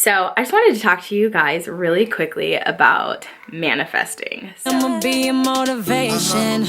So I just wanted to talk to you guys really quickly about manifesting. I'ma be a motivation.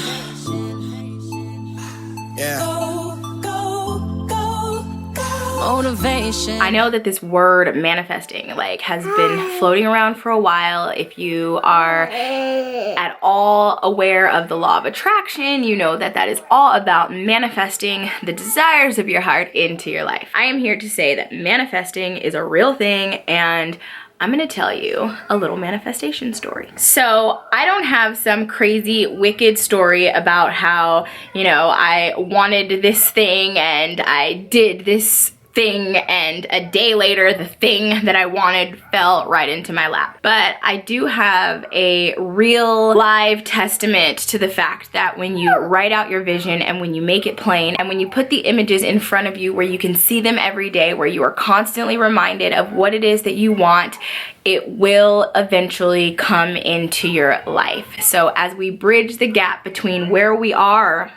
Motivation. I know that this word manifesting has been floating around for a while. If you are at all aware of the law of attraction, you know that that is all about manifesting the desires of your heart into your life. I am here to say that manifesting is a real thing, and I'm gonna tell you a little manifestation story. So I don't have some crazy wicked story about how, I wanted this thing and I did this thing and a day later the thing that I wanted fell right into my lap. But I do have a real live testament to the fact that when you write out your vision and when you make it plain and when you put the images in front of you where you can see them every day, where you are constantly reminded of what it is that you want, it will eventually come into your life. So as we bridge the gap between where we are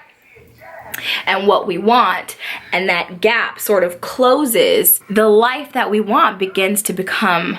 and what we want, and that gap sort of closes, the life that we want begins to become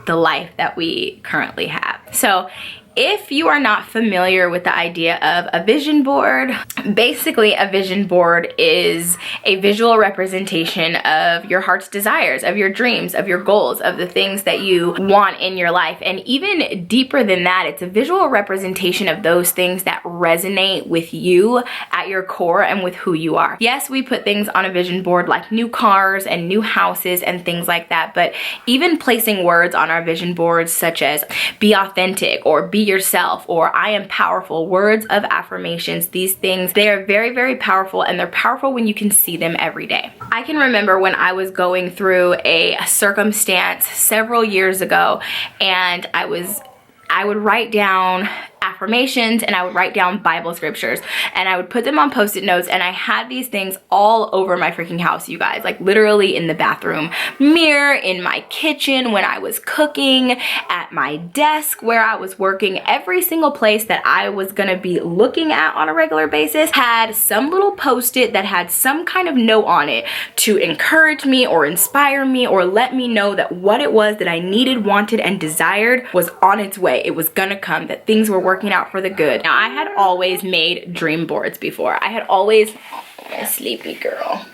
the life that we currently have. So if you are not familiar with the idea of a vision board, basically a vision board is a visual representation of your heart's desires, of your dreams, of your goals, of the things that you want in your life. And even deeper than that, it's a visual representation of those things that resonate with you at your core and with who you are. Yes, we put things on a vision board like new cars and new houses and things like that, but even placing words on our vision boards such as be authentic or be yourself or I am powerful, words of affirmations, these things, they are very, very powerful, and they're powerful when you can see them every day. I can remember when I was going through a circumstance several years ago, and I would write down affirmations and I would write down Bible scriptures and I would put them on post-it notes, and I had these things all over my freaking house, you guys, like literally in the bathroom mirror, in my kitchen, when I was cooking, at my desk where I was working. Every single place that I was gonna be looking at on a regular basis had some little post-it that had some kind of note on it to encourage me or inspire me or let me know that what it was that I needed, wanted, and desired was on its way. It was gonna come, that things were working out for the good. Now, I had always made dream boards before. I had always, oh, my sleepy girl.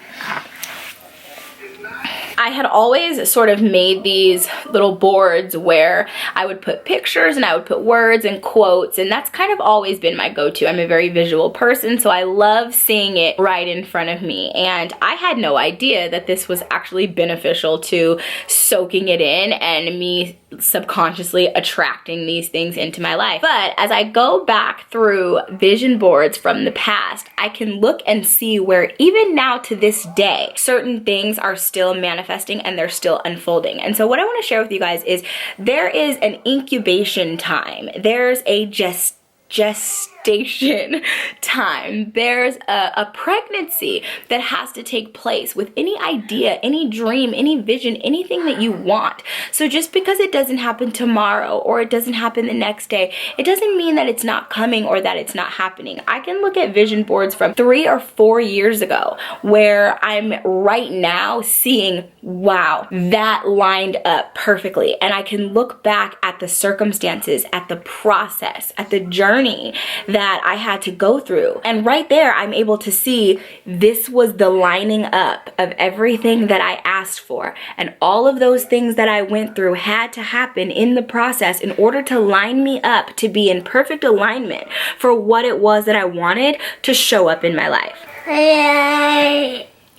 I had always sort of made these little boards where I would put pictures and I would put words and quotes, and that's kind of always been my go-to. I'm a very visual person, so I love seeing it right in front of me, and I had no idea that this was actually beneficial to soaking it in and me subconsciously attracting these things into my life. But as I go back through vision boards from the past, I can look and see where even now to this day, certain things are still manifesting and they're still unfolding. And so what I want to share with you guys is there is an incubation time. There's a gestation time. There's a pregnancy that has to take place with any idea, any dream, any vision, anything that you want. So just because it doesn't happen tomorrow or it doesn't happen the next day, it doesn't mean that it's not coming or that it's not happening. I can look at vision boards from 3 or 4 years ago where I'm right now seeing, wow, that lined up perfectly. And I can look back at the circumstances, at the process, at the journey that I had to go through. And right there, I'm able to see this was the lining up of everything that I asked for. And all of those things that I went through had to happen in the process in order to line me up to be in perfect alignment for what it was that I wanted to show up in my life.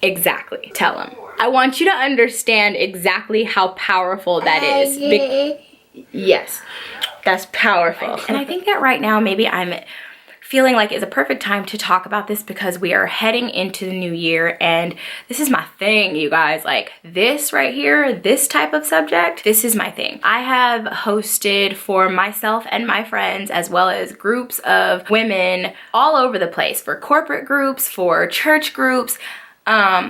Exactly. Tell them. I want you to understand exactly how powerful that is. Yes. That's powerful. And I think that right now maybe I'm feeling like it's a perfect time to talk about this because we are heading into the new year, and this is my thing, you guys. Like this right here, this type of subject, this is my thing. I have hosted for myself and my friends, as well as groups of women all over the place, for corporate groups, for church groups,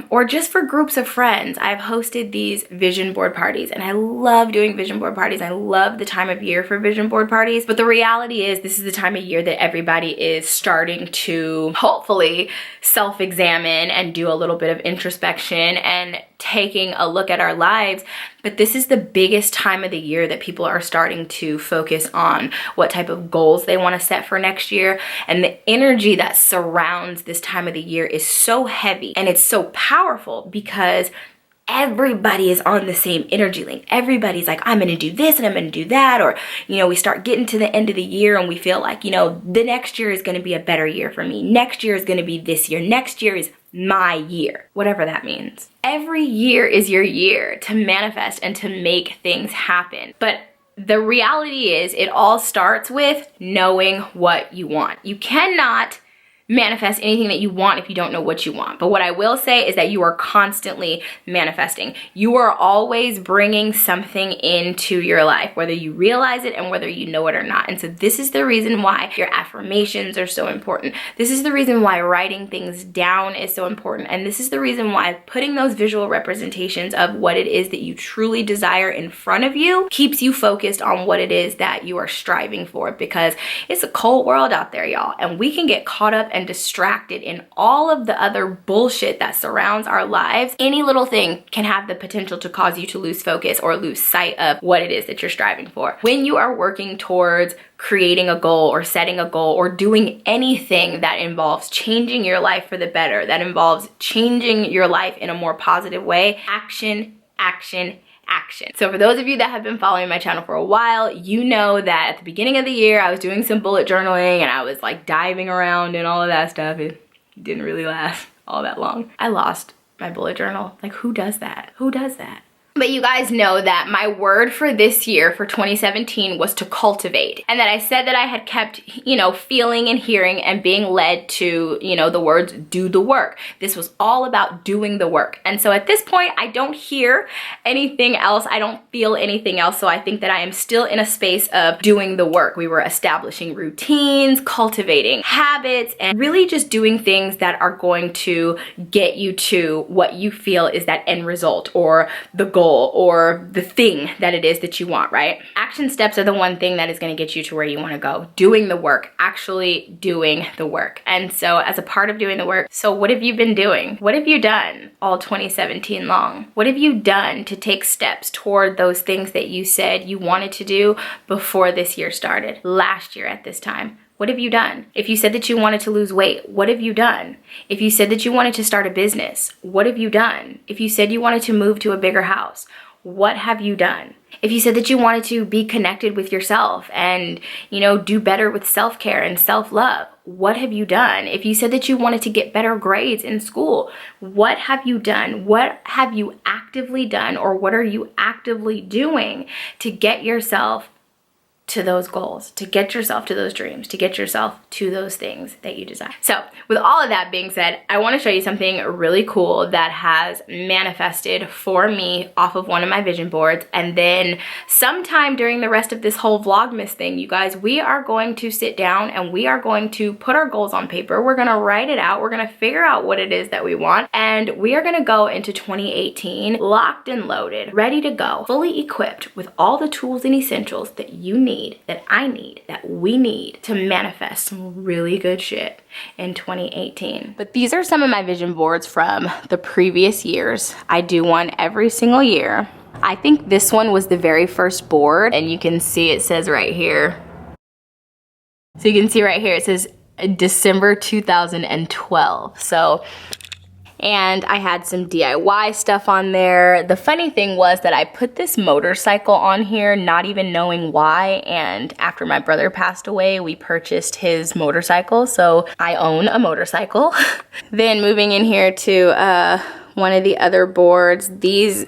or just for groups of friends. I've hosted these vision board parties, and I love doing vision board parties. I love the time of year for vision board parties, but the reality is this is the time of year that everybody is starting to hopefully self-examine and do a little bit of introspection and taking a look at our lives. But this is the biggest time of the year that people are starting to focus on what type of goals they want to set for next year. And the energy that surrounds this time of the year is so heavy and it's so powerful because everybody is on the same energy link. Everybody's like, I'm gonna do this and I'm gonna do that. Or, we start getting to the end of the year and we feel like, the next year is gonna be a better year for me. Next year is gonna be this year. Next year is my year, whatever that means. Every year is your year to manifest and to make things happen. But the reality is it all starts with knowing what you want. You cannot manifest anything that you want if you don't know what you want. But what I will say is that you are constantly manifesting. You are always bringing something into your life, whether you realize it and whether you know it or not. And so this is the reason why your affirmations are so important. This is the reason why writing things down is so important. And this is the reason why putting those visual representations of what it is that you truly desire in front of you keeps you focused on what it is that you are striving for, because it's a cold world out there, y'all. And we can get caught up and distracted in all of the other bullshit that surrounds our lives. Any little thing can have the potential to cause you to lose focus or lose sight of what it is that you're striving for. When you are working towards creating a goal or setting a goal or doing anything that involves changing your life for the better, that involves changing your life in a more positive way, action, action, action. So for those of you that have been following my channel for a while, you know that at the beginning of the year, I was doing some bullet journaling and I was like diving around and all of that stuff. It didn't really last all that long. I lost my bullet journal. Like, who does that? Who does that? But you guys know that my word for this year, for 2017, was to cultivate. And that I said that I had kept, feeling and hearing and being led to, the words, do the work. This was all about doing the work. And so at this point, I don't hear anything else. I don't feel anything else. So I think that I am still in a space of doing the work. We were establishing routines, cultivating habits, and really just doing things that are going to get you to what you feel is that end result or the goal or the thing that it is that you want, right? Action steps are the one thing that is going to get you to where you want to go. Doing the work, actually doing the work. And so as a part of doing the work, so what have you been doing? What have you done all 2017 long? What have you done to take steps toward those things that you said you wanted to do before this year started? Last year at this time? What have you done? If you said that you wanted to lose weight, what have you done? If you said that you wanted to start a business, what have you done? If you said you wanted to move to a bigger house, what have you done? If you said that you wanted to be connected with yourself and, do better with self-care and self-love, what have you done? If you said that you wanted to get better grades in school, what have you done? What have you actively done, or what are you actively doing to get yourself to those goals, to get yourself to those dreams, to get yourself to those things that you desire? So with all of that being said, I want to show you something really cool that has manifested for me off of one of my vision boards. And then sometime during the rest of this whole Vlogmas thing, you guys, we are going to sit down and we are going to put our goals on paper. We're going to write it out. We're going to figure out what it is that we want. And we are going to go into 2018 locked and loaded, ready to go, fully equipped with all the tools and essentials that you need, that I need, that we need to manifest some really good shit in 2018. But these are some of my vision boards from the previous years. I do one every single year. I think this one was the very first board, and you can see it says right here. So you can see right here, it says December 2012. And I had some DIY stuff on there. The funny thing was that I put this motorcycle on here not even knowing why, and after my brother passed away, we purchased his motorcycle, so I own a motorcycle. Then moving in here to one of the other boards, this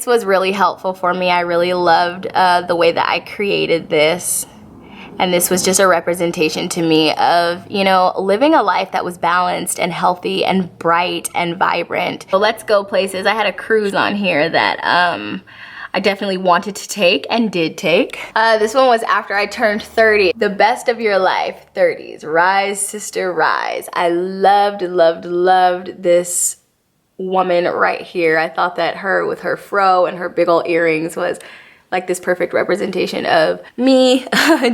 was really helpful for me. I really loved the way that I created this. And this was just a representation to me of, living a life that was balanced and healthy and bright and vibrant. So let's go places. I had a cruise on here that I definitely wanted to take and did take. This one was after I turned 30. The best of your life, 30s. Rise, sister, rise. I loved, loved, loved this woman right here. I thought that her with her fro and her big old earrings was like this perfect representation of me.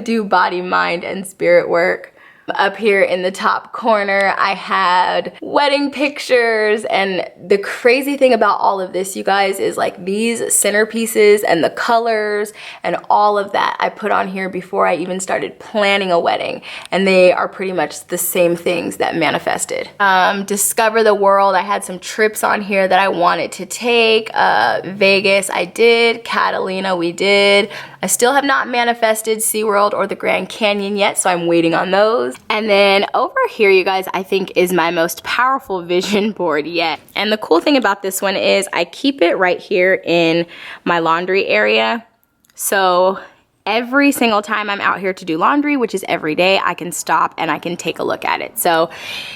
Do body, mind, and spirit work. Up here in the top corner, I had wedding pictures, and the crazy thing about all of this, you guys, is like these centerpieces and the colors and all of that I put on here before I even started planning a wedding, and they are pretty much the same things that manifested. Discover the world, I had some trips on here that I wanted to take. Vegas, I did. Catalina, we did. I still have not manifested SeaWorld or the Grand Canyon yet, so I'm waiting on those. And then over here, you guys, I think is my most powerful vision board yet. And the cool thing about this one is I keep it right here in my laundry area. So every single time I'm out here to do laundry, which is every day, I can stop and I can take a look at it. So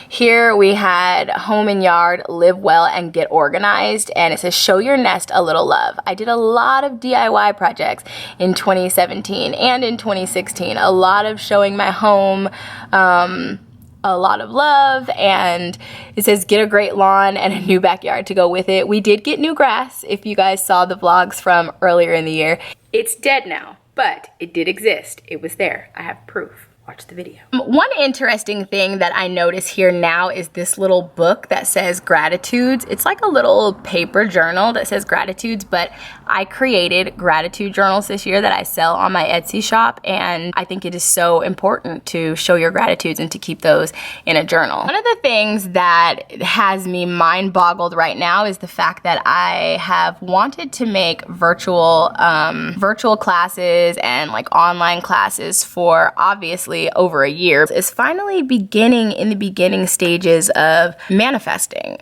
here we had home and yard, live well and get organized. And it says, show your nest a little love. I did a lot of DIY projects in 2017 and in 2016. A lot of showing my home, a lot of love, and it says get a great lawn and a new backyard to go with it. We did get new grass, if you guys saw the vlogs from earlier in the year. It's dead now, but it did exist. It was there. I have proof. Watch the video. One interesting thing that I notice here now is this little book that says gratitudes. It's like a little paper journal that says gratitudes, but I created gratitude journals this year that I sell on my Etsy shop, and I think it is so important to show your gratitudes and to keep those in a journal. One of the things that has me mind boggled right now is the fact that I have wanted to make virtual classes and like online classes for obviously over a year. Is finally beginning in the beginning stages of manifesting.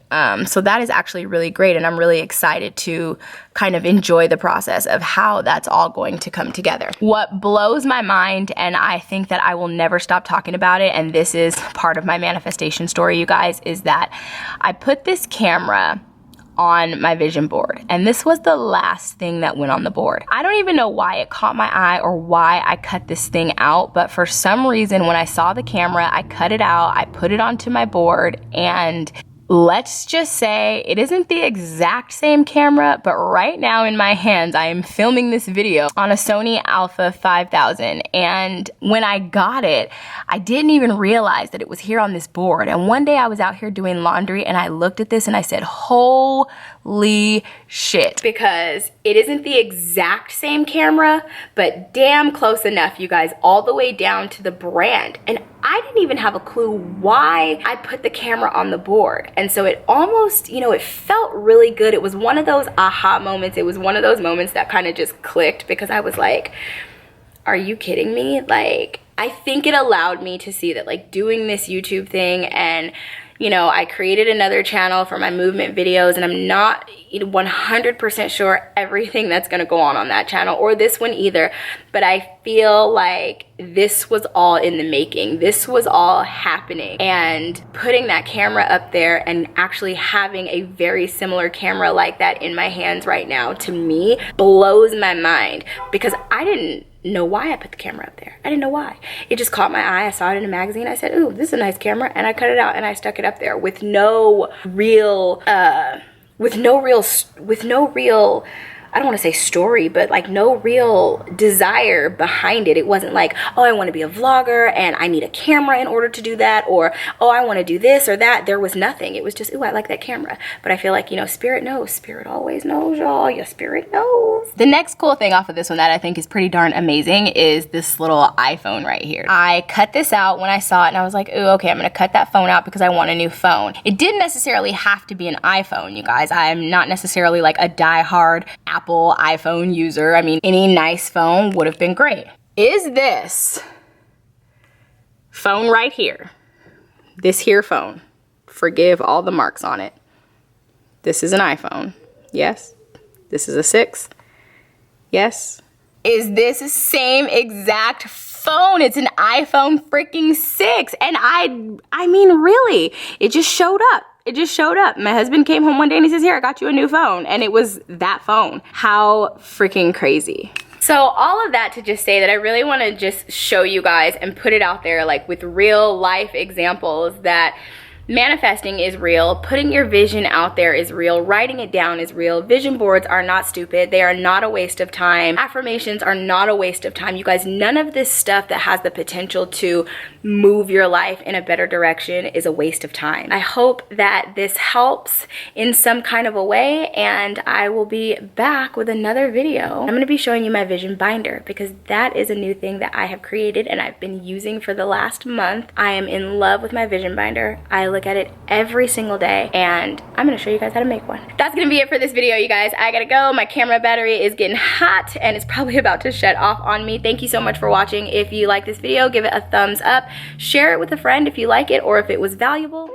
So that is actually really great, and I'm really excited to kind of enjoy the process of how that's all going to come together. What blows my mind, and I think that I will never stop talking about it, and this is part of my manifestation story, you guys, is that I put this camera on my vision board, and this was the last thing that went on the board. I don't even know why it caught my eye or why I cut this thing out, but for some reason when I saw the camera, I cut it out, I put it onto my board, and let's just say it isn't the exact same camera, but right now in my hands, I am filming this video on a Sony Alpha 5000. And when I got it, I didn't even realize that it was here on this board. And one day I was out here doing laundry and I looked at this and I said, holy shit. Because it isn't the exact same camera, but damn close enough, you guys, all the way down to the brand. And I didn't even have a clue why I put the camera on the board. And so it almost, you know, it felt really good. It was one of those aha moments. It was one of those moments that kind of just clicked, because I was like, are you kidding me? Like, I think it allowed me to see that, like, doing this YouTube thing, and you know, I created another channel for my movement videos, and I'm not 100% sure everything that's gonna go on that channel, or this one either, but I feel like this was all in the making. This was all happening, and putting that camera up there and actually having a very similar camera like that in my hands right now, to me, blows my mind, because I didn't know why I put the camera up there. I didn't know why. It just caught my eye. I saw it in a magazine. I said, ooh, this is a nice camera, and I cut it out and I stuck it up there with no real I don't want to say story, but like no real desire behind it. It wasn't like, oh, I want to be a vlogger and I need a camera in order to do that, or oh, I want to do this or that. There was nothing. It was just, ooh, I like that camera. But I feel like, you know, spirit knows. Spirit always knows, y'all. Your spirit knows. The next cool thing off of this one that I think is pretty darn amazing is this little iPhone right here. I cut this out when I saw it, and I was like, ooh, okay, I'm going to cut that phone out because I want a new phone. It didn't necessarily have to be an iPhone, you guys. I'm not necessarily like a diehard Apple iPhone user. I mean, any nice phone would have been great. Is this phone right here, this here phone, forgive all the marks on it, this is an iPhone, yes? This is a 6, yes? Is this the same exact phone? It's an iPhone freaking 6, and I mean, really, it just showed up. it just showed up. My husband came home one day and he says, here, I got you a new phone. And it was that phone. How freaking crazy. So all of that to just say that I really want to just show you guys and put it out there like with real life examples that manifesting is real, putting your vision out there is real, writing it down is real. Vision boards are not stupid. They are not a waste of time. Affirmations are not a waste of time. You guys, none of this stuff that has the potential to move your life in a better direction is a waste of time. I hope that this helps in some kind of a way, and I will be back with another video. I'm going to be showing you my vision binder because that is a new thing that I have created and I've been using for the last month. I am in love with my vision binder. I look at it every single day and I'm gonna show you guys how to make one. That's gonna be it for this video, you guys. I gotta go. My camera battery is getting hot and it's probably about to shut off on me. Thank you so much for watching. If you like this video, give it a thumbs up. Share it with a friend if you like it or if it was valuable.